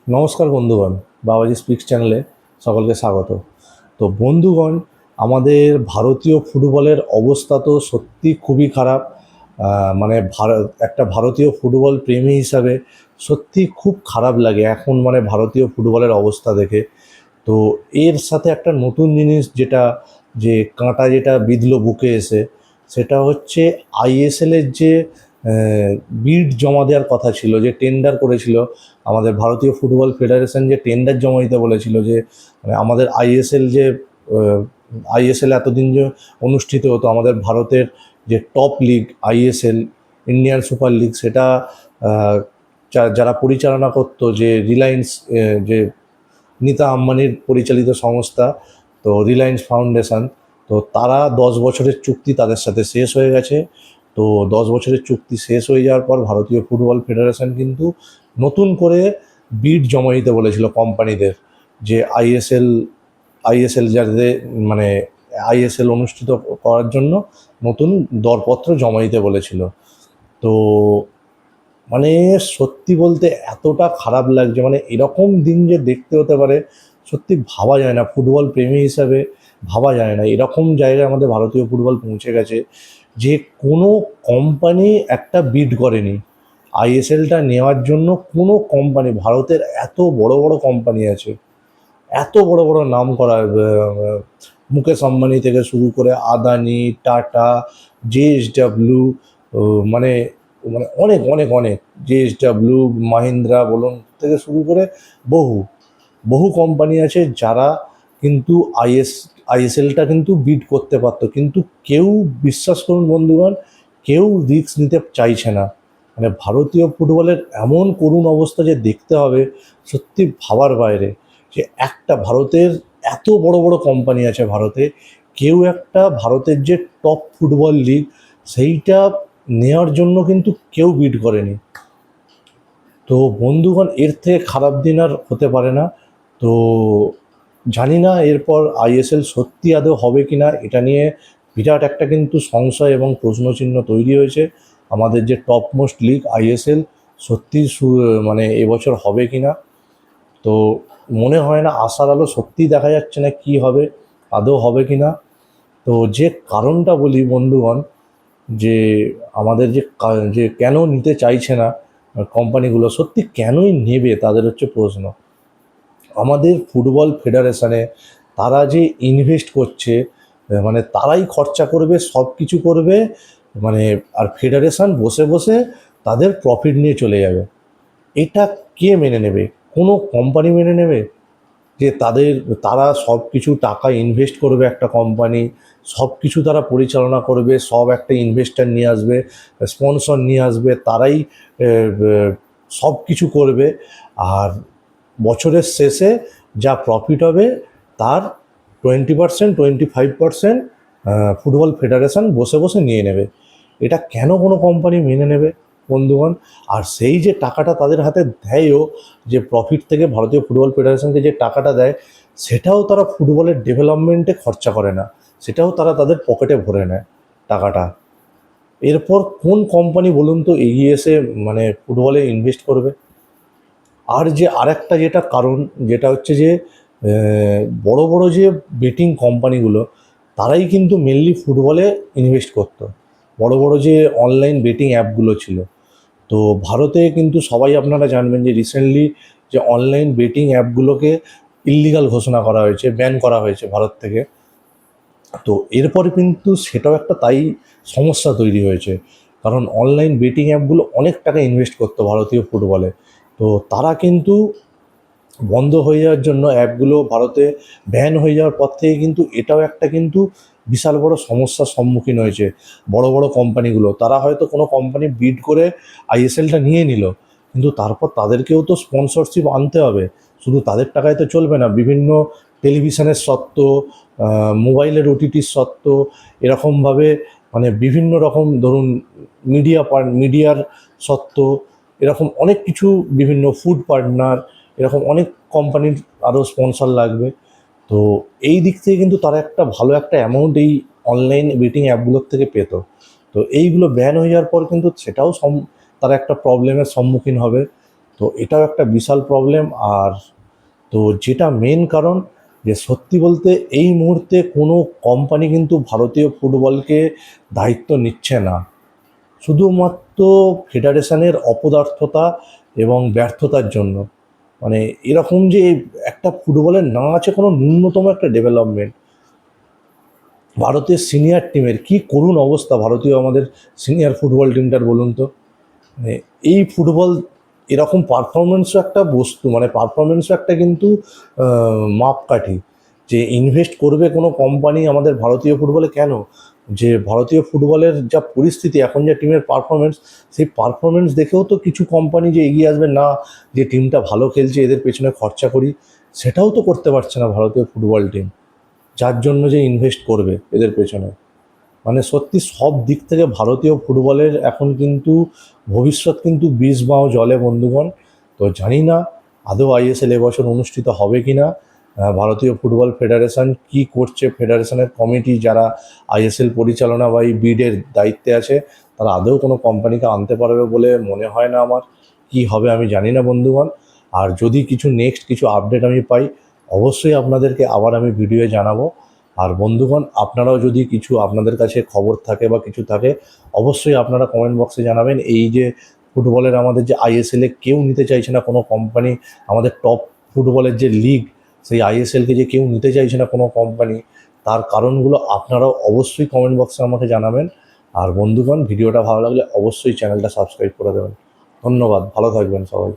নমস্কার বন্ধুগণ, বাবাজি স্পিক্স চ্যানেলে সকলকে স্বাগত। তো বন্ধুগণ, আমাদের ভারতীয় ফুটবলের অবস্থা তো সত্যি খুবই খারাপ। মানে একটা ভারতীয় ফুটবল প্রেমী হিসাবে সত্যি খুব খারাপ লাগে এখন মানে ভারতীয় ফুটবলের অবস্থা দেখে। তো এর সাথে একটা নতুন জিনিস যে কাঁটা যেটা বিঁধলো বুকে এসে, সেটা হচ্ছে আইএসএলের যে বিড জমা দেওয়ার কথা ছিল, যে টেন্ডার করেছিল আমাদের ভারতীয় ফুটবল ফেডারেশন, যে টেন্ডার জমা দিতে বলেছিল, যে মানে আমাদের আইএসএল এতদিন যে অনুষ্ঠিত হতো আমাদের ভারতের, যে top league ISL, Indian super league, সেটা আহ, যারা পরিচালনা করতো, যে রিলায়েন্স, যে নীতা আম্বানির পরিচালিত সংস্থা, তো রিলায়েন্স ফাউন্ডেশন, তো তারা 10 বছরের চুক্তি তাদের সাথে শেষ হয়ে গেছে। তো 10 বছরের চুক্তি শেষ হয়ে যাওয়ার পর ভারতীয় ফুটবল ফেডারেশন কিন্তু নতুন করে বিড জমা দিতে বলেছিল কোম্পানিদের, যে আইএসএল যাতে মানে আইএসএল অনুষ্ঠিত করার জন্য নতুন দরপত্র জমা দিতে বলেছিল। তো মানে সত্যি বলতে এতটা খারাপ লাগছে, মানে এরকম দিন যে দেখতে হতে পারে সত্যি ভাবা যায় না, ফুটবল প্রেমী হিসাবে ভাবা যায় না। এরকম জায়গায় আমাদের ভারতীয় ফুটবল পৌঁছে গেছে যে কোনো কোম্পানি একটা বিড করেনি আইএসএলটা নেওয়ার জন্য। কোনো কোম্পানি, ভারতের এত বড় বড় কোম্পানি আছে, এত বড় বড় নাম করা, মুকেশ আম্বানি থেকে শুরু করে আদানি, টাটা, জেএসডব্লিউ, মানে মানে অনেক অনেক অনেক, জেএসডব্লিউ, মাহিন্দ্রা বলুন থেকে শুরু করে বহু বহু কোম্পানি আছে যারা কিন্তু আইএসএলটা কিন্তু বিট করতে পারতো, কিন্তু কেউ, বিশ্বাস করুন বন্ধুগণ, কেউ রিস্ক নিতে চাইছে না। মানে ভারতীয় ফুটবলের এমন করুণ অবস্থা যে দেখতে হবে সত্যি ভাবার বাইরে, যে একটা ভারতের এত বড় বড় কোম্পানি আছে ভারতে, কেউ একটা ভারতের যে টপ ফুটবল লিগ সেইটা নেওয়ার জন্য কিন্তু কেউ বিড করেনি। তো বন্ধুগণ, এর থেকে খারাপ দিন আর হতে পারে না। তো জানি না এরপর আইএসএল সত্যি আদৌ হবে কি না, এটা নিয়ে বিরাট একটা কিন্তু সংশয় এবং প্রশ্নচিহ্ন তৈরি হয়েছে। আমাদের যে টপ মোস্ট লিগ আইএসএল সত্যি মানে এবছর হবে কি না, তো মনে হয় না, আশার আলো সত্যিই দেখা যাচ্ছে না কি হবে, আদৌ হবে কি না। তো যে কারণটা বলি বন্ধুগণ, যে আমাদের যে কেন নিতে চাইছে না কোম্পানিগুলো, সত্যি কেনই নেবে তাদের হচ্ছে প্রশ্ন। আমাদের ফুটবল ফেডারেশনে তারা যে ইনভেস্ট করছে, মানে তারাই খরচা করবে, সব কিছু করবে, মানে আর ফেডারেশন বসে বসে তাদের প্রফিট নিয়ে চলে যাবে। এটা কে মেনে নেবে? কোনো কোম্পানি মেনে নেবে যে তারা সব কিছু টাকা ইনভেস্ট করবে? একটা কোম্পানি সব কিছু তারা পরিচালনা করবে, সব একটা ইনভেস্টার নিয়ে আসবে, স্পন্সর নিয়ে আসবে, তারাই সব কিছু করবে, আর বছরের শেষে যা প্রফিট হবে তার 20%, 25% ফুটবল ফেডারেশন বসে বসে নিয়ে নেবে। এটা কেন কোনো কোম্পানি মেনে নেবে বন্ধুগণ? আর সেই যে টাকাটা তাদের হাতে দেয়ও, যে প্রফিট থেকে ভারতীয় ফুটবল ফেডারেশনকে যে টাকাটা দেয়, সেটাও তারা ফুটবলের ডেভেলপমেন্টে খরচা করে না, সেটাও তারা তাদের পকেটে ভরে নেয় টাকাটা। এরপর কোন কোম্পানি বলুন তো এগিয়ে এসে মানে ফুটবলে ইনভেস্ট করবে? আর যে আরেকটা যেটা কারণ, যেটা হচ্ছে যে বড় বড় যে বেটিং কোম্পানিগুলো, তারাই কিন্তু মেনলি ফুটবলে ইনভেস্ট করতো। বড় বড় যে অনলাইন বেটিং অ্যাপগুলো ছিল, তো ভারতে কিন্তু সবাই আপনারা জানবেন যে রিসেন্টলি যে অনলাইন বেটিং অ্যাপগুলোকে ইল্লিগাল ঘোষণা করা হয়েছে, ব্যান করা হয়েছে ভারত থেকে। তো এরপরে কিন্তু সেটাও একটা তাই সমস্যা তৈরি হয়েছে, কারণ অনলাইন বেটিং অ্যাপগুলো অনেক টাকা ইনভেস্ট করতো ভারতীয় ফুটবলে। তো তারা কিন্তু বন্ধ হয়ে যাওয়ার জন্য, অ্যাপগুলো ভারতে ব্যান হয়ে যাওয়ার পর থেকে কিন্তু এটাও একটা কিন্তু বিশাল বড় সমস্যার সম্মুখীন হয়েছে বড় বড় কোম্পানিগুলো। তারা হয়তো কোনো কোম্পানি বিড করে আইএসএলটা নিয়ে নিল, কিন্তু তারপর তাদেরকেও তো স্পন্সরশিপ আনতে হবে, শুধু তাদের টাকায় তো চলবে না। বিভিন্ন টেলিভিশনের স্বত্ব, মোবাইলের ওটিটির স্বত্ব, এরকমভাবে মানে বিভিন্ন রকম ধরুন মিডিয়ার স্বত্ব, এরকম অনেক কিছু, বিভিন্ন ফুড পার্টনার, এরকম অনেক কোম্পানির আরও স্পন্সর লাগবে। তো এই দিক থেকে কিন্তু তারা একটা ভালো একটা অ্যামাউন্ট এই অনলাইন বেটিং অ্যাপগুলোর থেকে পেত। তো এইগুলো ব্যান হয়ে যাওয়ার পর কিন্তু সেটাও তারা একটা প্রবলেমের সম্মুখীন হবে। তো এটাও একটা বিশাল প্রবলেম। আর তো যেটা মেন কারণ, যে সত্যি বলতে এই মুহূর্তে কোনো কোম্পানি কিন্তু ভারতীয় ফুটবলকে দায়িত্ব নিচ্ছে না, শুধুমাত্র ফেডারেশনের অপদার্থতা এবং ব্যর্থতার জন্য। মানে এরকম যে একটা ফুটবলের না আছে কোনো ন্যূনতম একটা ডেভেলপমেন্ট। ভারতের সিনিয়র টিমের কি করুণ অবস্থা, ভারতীয় আমাদের সিনিয়র ফুটবল টিমটার বলুন তো। মানে এই ফুটবল এরকম পারফরমেন্সও একটা বস্তু, মানে পারফরমেন্সও একটা কিন্তু মাপকাঠি, যে ইনভেস্ট করবে কোনো কোম্পানি আমাদের ভারতীয় ফুটবলে কেন? যে ভারতীয় ফুটবলের যা পরিস্থিতি এখন, যা টিমের পারফরমেন্স, সেই পারফরমেন্স দেখেও তো কিছু কোম্পানি যে এগিয়ে আসবে না, যে টিমটা ভালো খেলছে এদের পেছনে খরচা করি, সেটাও তো করতে পারছে না ভারতীয় ফুটবল টিম, যার জন্য যে ইনভেস্ট করবে এদের পেছনে। মানে সত্যি সব দিক থেকে ভারতীয় ফুটবলের এখন কিন্তু ভবিষ্যৎ কিন্তু বিষবাও জলে বন্ধুগণ। তো জানি না আদৌ আইএসএল এবছর অনুষ্ঠিত হবে কি না। ভারতীয় ফুটবল ফেডারেশন কি করছে, ফেডারেশনের কমিটি যারা আইএসএল পরিচালনা বা এই বিডের দায়িত্বে আছে, তারা আদৌ কোনো কোম্পানিকে আনতে পারবে বলে মনে হয় না আমার। কি হবে আমি জানি না বন্ধুগণ। আর যদি কিছু নেক্সট কিছু আপডেট আমি পাই, অবশ্যই আপনাদেরকে আবার আমি ভিডিওয়ে জানাবো। আর বন্ধুগণ, আপনারাও যদি কিছু আপনাদের কাছে খবর থাকে বা কিছু থাকে, অবশ্যই আপনারা কমেন্ট বক্সে জানাবেন। এই যে ফুটবলের আমাদের যে আইএসএলে কেউ নিতে চাইছে না কোনো কোম্পানি, আমাদের টপ ফুটবলের যে লিগ, সেই আইএসএলকে যে কেউ নিতে চাইছে না কোনো কোম্পানি, তার কারণগুলো আপনারাও অবশ্যই কমেন্ট বক্সে আমাকে জানাবেন। আর বন্ধুগণ, ভিডিওটা ভালো লাগলে অবশ্যই চ্যানেলটা সাবস্ক্রাইব করে দেবেন। ধন্যবাদ, ভালো থাকবেন সবাই।